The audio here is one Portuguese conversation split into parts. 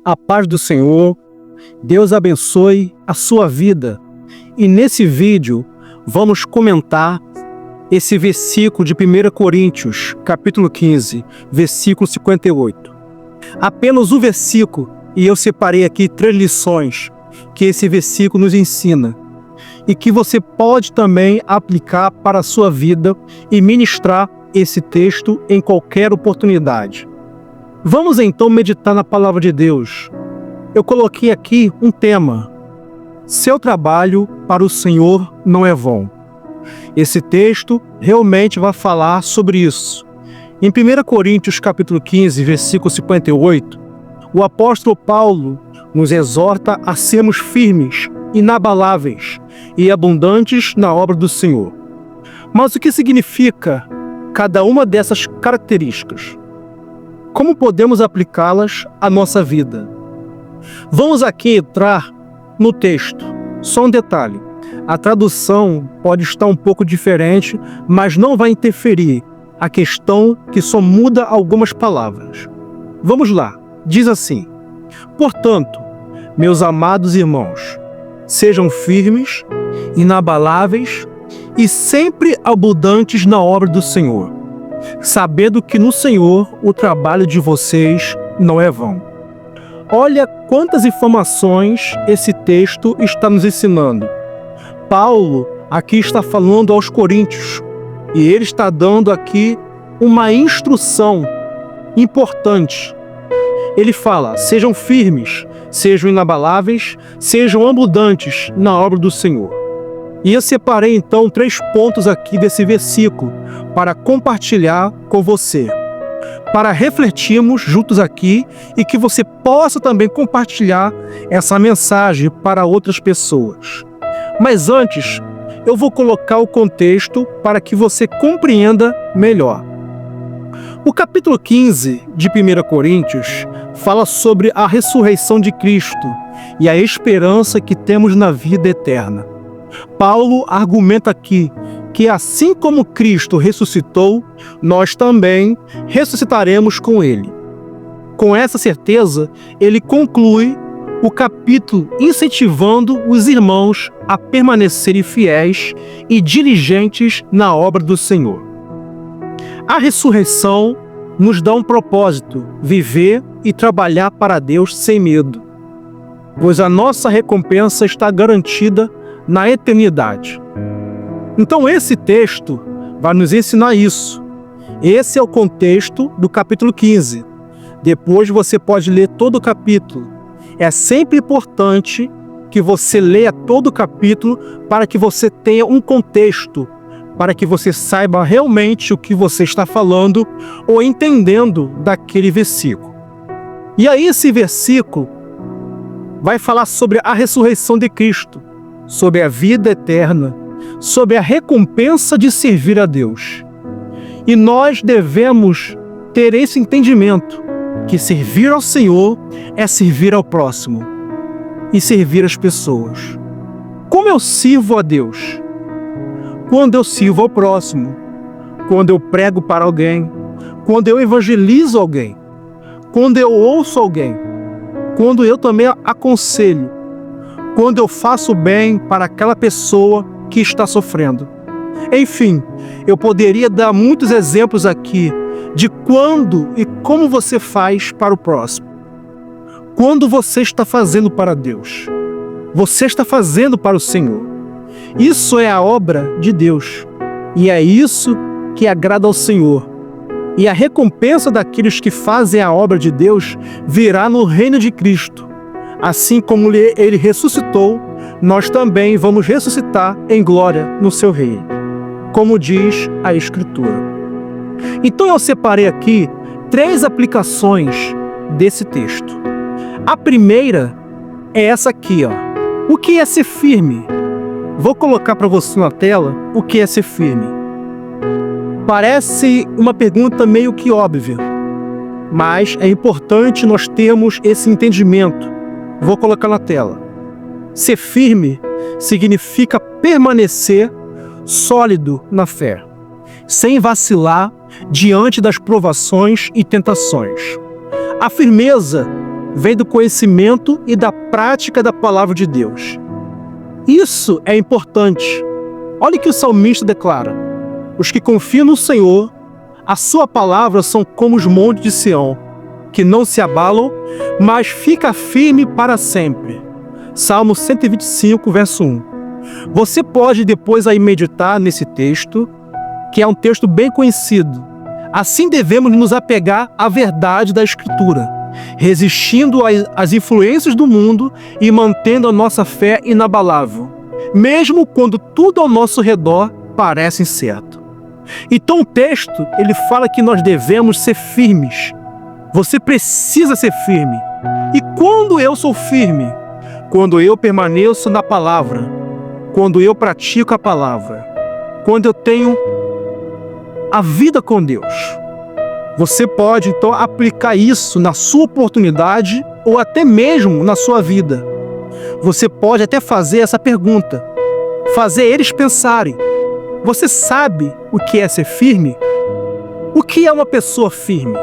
A paz do Senhor, Deus abençoe a sua vida. E nesse vídeo vamos comentar esse versículo de 1 Coríntios, capítulo 15, versículo 58. Apenas um versículo, e eu separei aqui 3 lições que esse versículo nos ensina e que você pode também aplicar para a sua vida e ministrar esse texto em qualquer oportunidade. Vamos então meditar na palavra de Deus. Eu coloquei aqui um tema: seu trabalho para o Senhor não é vão. Esse texto realmente vai falar sobre isso. Em 1 Coríntios capítulo 15, versículo 58, o apóstolo Paulo nos exorta a sermos firmes, inabaláveis e abundantes na obra do Senhor. Mas o que significa cada uma dessas características? Como podemos aplicá-las à nossa vida? Vamos aqui entrar no texto. Só um detalhe: a tradução pode estar um pouco diferente, mas não vai interferir. A questão que só muda algumas palavras. Vamos lá. Diz assim: portanto, meus amados irmãos, sejam firmes, inabaláveis e sempre abundantes na obra do Senhor, sabendo que no Senhor o trabalho de vocês não é vão. Olha quantas informações esse texto está nos ensinando. Paulo aqui está falando aos coríntios e ele está dando aqui uma instrução importante. Ele fala: sejam firmes, sejam inabaláveis, sejam abundantes na obra do Senhor. E eu separei então 3 pontos aqui desse versículo para compartilhar com você, para refletirmos juntos aqui e que você possa também compartilhar essa mensagem para outras pessoas. Mas antes, eu vou colocar o contexto para que você compreenda melhor. O capítulo 15 de 1 Coríntios fala sobre a ressurreição de Cristo e a esperança que temos na vida eterna. Paulo argumenta aqui que assim como Cristo ressuscitou, nós também ressuscitaremos com Ele. Com essa certeza, ele conclui o capítulo incentivando os irmãos a permanecerem fiéis e diligentes na obra do Senhor. A ressurreição nos dá um propósito: viver e trabalhar para Deus sem medo, pois a nossa recompensa está garantida na eternidade. Então esse texto vai nos ensinar isso. Esse é o contexto do capítulo 15. Depois você pode ler todo o capítulo. É sempre importante que você leia todo o capítulo para que você tenha um contexto, para que você saiba realmente o que você está falando ou entendendo daquele versículo. E aí esse versículo vai falar sobre a ressurreição de Cristo, sobre a vida eterna, sobre a recompensa de servir a Deus. E nós devemos ter esse entendimento, que servir ao Senhor é servir ao próximo e servir as pessoas. Como eu sirvo a Deus? Quando eu sirvo ao próximo, quando eu prego para alguém, quando eu evangelizo alguém, quando eu ouço alguém, quando eu também aconselho, quando eu faço bem para aquela pessoa que está sofrendo. Enfim, eu poderia dar muitos exemplos aqui de quando e como você faz para o próximo. Quando você está fazendo para Deus, você está fazendo para o Senhor. Isso é a obra de Deus, e é isso que agrada ao Senhor. E a recompensa daqueles que fazem a obra de Deus virá no reino de Cristo. Assim como Ele ressuscitou, nós também vamos ressuscitar em glória no seu reino, como diz a Escritura. Então eu separei aqui 3 aplicações desse texto. A primeira é essa aqui, ó. O que é ser firme? Vou colocar para você na tela o que é ser firme. Parece uma pergunta meio que óbvia, mas é importante nós termos esse entendimento. Vou colocar na tela. Ser firme significa permanecer sólido na fé, sem vacilar diante das provações e tentações. A firmeza vem do conhecimento e da prática da palavra de Deus. Isso é importante. Olha o que o salmista declara: os que confiam no Senhor, a sua palavra são como os montes de Sião, que não se abalam, mas fica firme para sempre. Salmo 125, verso 1. Você pode depois aí meditar nesse texto, que é um texto bem conhecido. Assim devemos nos apegar à verdade da Escritura, resistindo às influências do mundo e mantendo a nossa fé inabalável, mesmo quando tudo ao nosso redor parece incerto. Então o texto, ele fala que nós devemos ser firmes. Você precisa ser firme. E quando eu sou firme? Quando eu permaneço na palavra, quando eu pratico a palavra, quando eu tenho a vida com Deus. Você pode então aplicar isso na sua oportunidade ou até mesmo na sua vida. Você pode até fazer essa pergunta, fazer eles pensarem: você sabe o que é ser firme? O que é uma pessoa firme?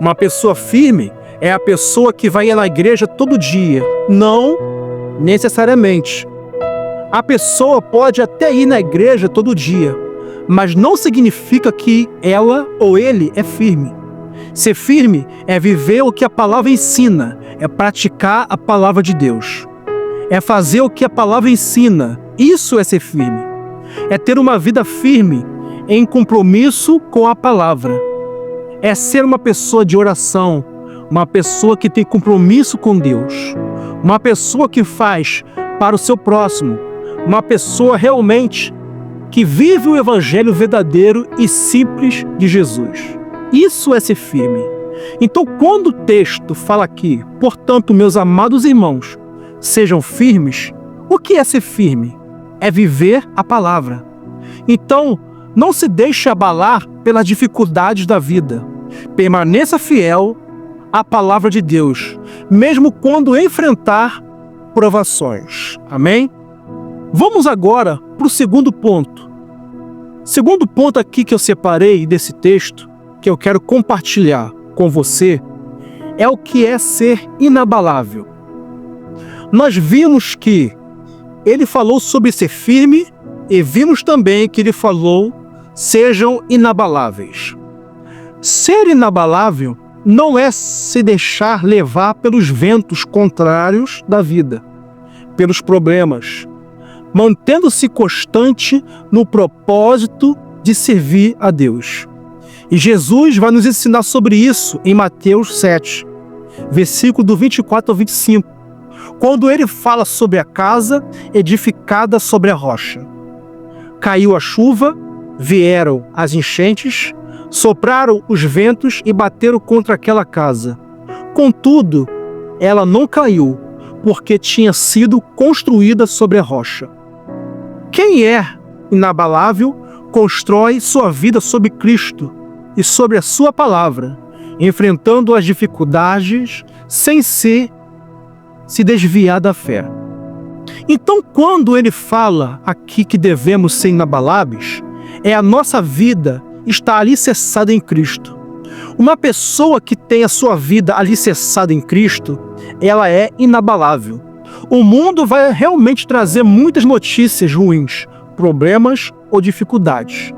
Uma pessoa firme é a pessoa que vai na igreja todo dia. Não necessariamente. A pessoa pode até ir na igreja todo dia, mas não significa que ela ou ele é firme. Ser firme é viver o que a palavra ensina, é praticar a palavra de Deus. É fazer o que a palavra ensina. Isso é ser firme. É ter uma vida firme em compromisso com a palavra. É ser uma pessoa de oração, uma pessoa que tem compromisso com Deus, uma pessoa que faz para o seu próximo, uma pessoa realmente que vive o evangelho verdadeiro e simples de Jesus. Isso é ser firme. Então, quando o texto fala aqui, portanto, meus amados irmãos, sejam firmes, o que é ser firme? É viver a palavra. Então, não se deixe abalar pelas dificuldades da vida. Permaneça fiel à palavra de Deus, mesmo quando enfrentar provações. Amém? Vamos agora para o segundo ponto. Segundo ponto aqui que eu separei desse texto, que eu quero compartilhar com você, é o que é ser inabalável. Nós vimos que ele falou sobre ser firme e vimos também que ele falou: sejam inabaláveis. Ser inabalável não é se deixar levar pelos ventos contrários da vida, pelos problemas, mantendo-se constante no propósito de servir a Deus. E Jesus vai nos ensinar sobre isso em Mateus 7, versículo do 24 ao 25, quando ele fala sobre a casa edificada sobre a rocha. Caiu a chuva, vieram as enchentes, sopraram os ventos e bateram contra aquela casa. Contudo, ela não caiu, porque tinha sido construída sobre a rocha. Quem é inabalável constrói sua vida sobre Cristo e sobre a sua palavra, enfrentando as dificuldades sem se desviar da fé. Então, quando ele fala aqui que devemos ser inabaláveis, é a nossa vida está alicerçada em Cristo. Uma pessoa que tem a sua vida alicerçada em Cristo, ela é inabalável. O mundo vai realmente trazer muitas notícias ruins, problemas ou dificuldades.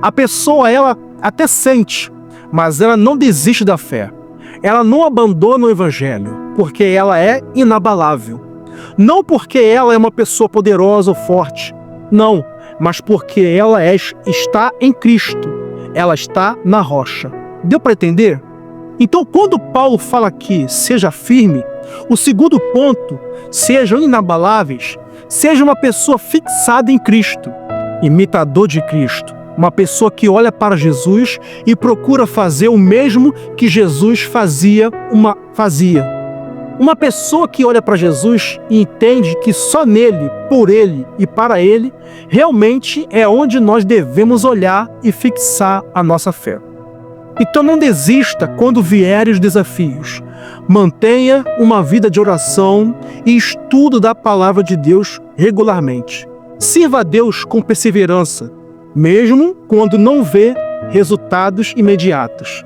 A pessoa, ela até sente, mas ela não desiste da fé. Ela não abandona o evangelho, porque ela é inabalável. Não porque ela é uma pessoa poderosa ou forte, não, mas porque ela está em Cristo. Ela está na rocha. Deu para entender? Então, quando Paulo fala aqui, seja firme, o segundo ponto, sejam inabaláveis, seja uma pessoa fixada em Cristo, imitador de Cristo, uma pessoa que olha para Jesus e procura fazer o mesmo que Jesus fazia. Uma pessoa que olha para Jesus e entende que só nele, por ele e para ele, realmente é onde nós devemos olhar e fixar a nossa fé. Então não desista quando vierem os desafios. Mantenha uma vida de oração e estudo da palavra de Deus regularmente. Sirva a Deus com perseverança, mesmo quando não vê resultados imediatos.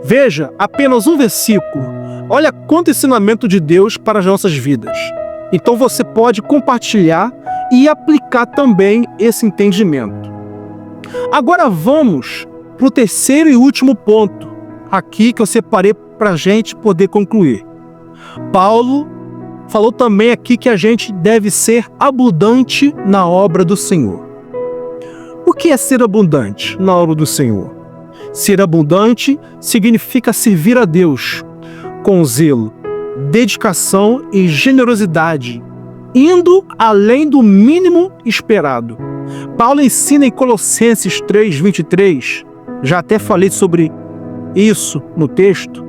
Veja, apenas um versículo. Olha quanto ensinamento de Deus para as nossas vidas. Então você pode compartilhar e aplicar também esse entendimento. Agora vamos para o terceiro e último ponto, aqui que eu separei para a gente poder concluir. Paulo falou também aqui que a gente deve ser abundante na obra do Senhor. O que é ser abundante na obra do Senhor? Ser abundante significa servir a Deus com zelo, dedicação e generosidade, indo além do mínimo esperado. Paulo ensina em Colossenses 3:23, já até falei sobre isso no texto: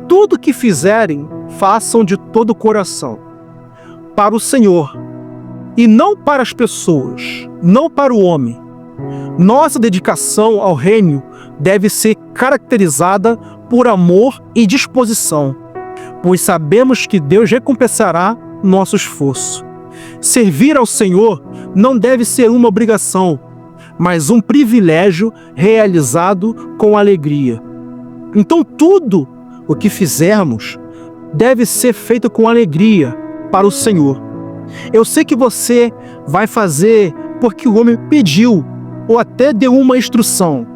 tudo que fizerem, façam de todo o coração, para o Senhor, e não para as pessoas, não para o homem. Nossa dedicação ao reino deve ser caracterizada por amor e disposição, pois sabemos que Deus recompensará nosso esforço. Servir ao Senhor não deve ser uma obrigação, mas um privilégio realizado com alegria. Então tudo o que fizermos deve ser feito com alegria para o Senhor. Eu sei que você vai fazer porque o homem pediu ou até deu uma instrução.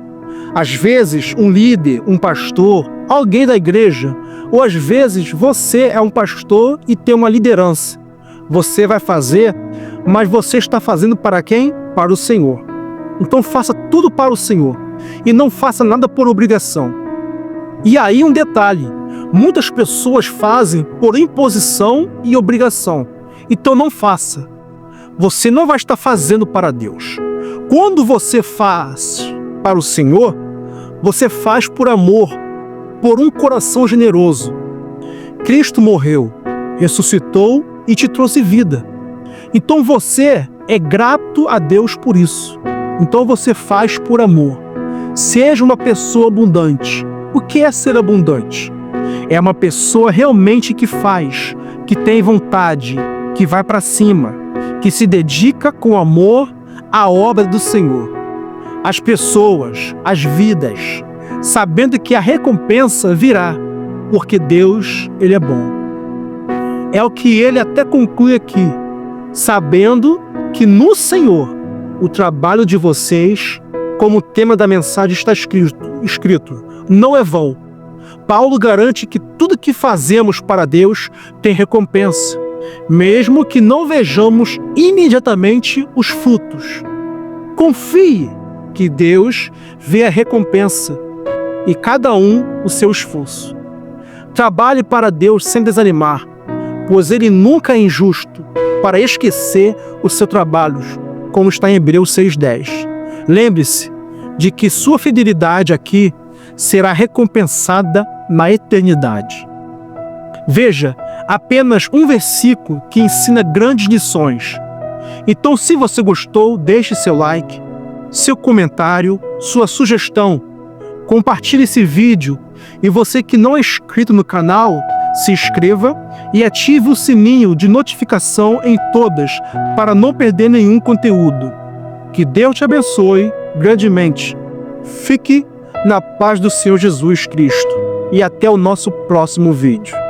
Às vezes, um líder, um pastor, alguém da igreja, ou às vezes você é um pastor e tem uma liderança. Você vai fazer, mas você está fazendo para quem? Para o Senhor. Então faça tudo para o Senhor e não faça nada por obrigação. E aí um detalhe: muitas pessoas fazem por imposição e obrigação. Então não faça. Você não vai estar fazendo para Deus. Quando você faz para o Senhor, você faz por amor, por um coração generoso. Cristo morreu, ressuscitou e te trouxe vida. Então você é grato a Deus por isso. Então você faz por amor. Seja uma pessoa abundante. O que é ser abundante? É uma pessoa realmente que faz, que tem vontade, que vai para cima, que se dedica com amor à obra do Senhor. As pessoas, as vidas, sabendo que a recompensa virá, porque Deus, Ele é bom. É o que ele até conclui aqui, sabendo que no Senhor o trabalho de vocês, como o tema da mensagem está escrito, não é vão. Paulo garante que tudo que fazemos para Deus tem recompensa, mesmo que não vejamos imediatamente os frutos. Confie que Deus vê a recompensa e cada um o seu esforço. Trabalhe para Deus sem desanimar, pois Ele nunca é injusto para esquecer os seus trabalhos, como está em Hebreus 6:10. Lembre-se de que sua fidelidade aqui será recompensada na eternidade. Veja, apenas um versículo que ensina grandes lições. Então, se você gostou, deixe seu like, seu comentário, sua sugestão. Compartilhe esse vídeo e você que não é inscrito no canal, se inscreva e ative o sininho de notificação em todas para não perder nenhum conteúdo. Que Deus te abençoe grandemente. Fique na paz do Senhor Jesus Cristo e até o nosso próximo vídeo.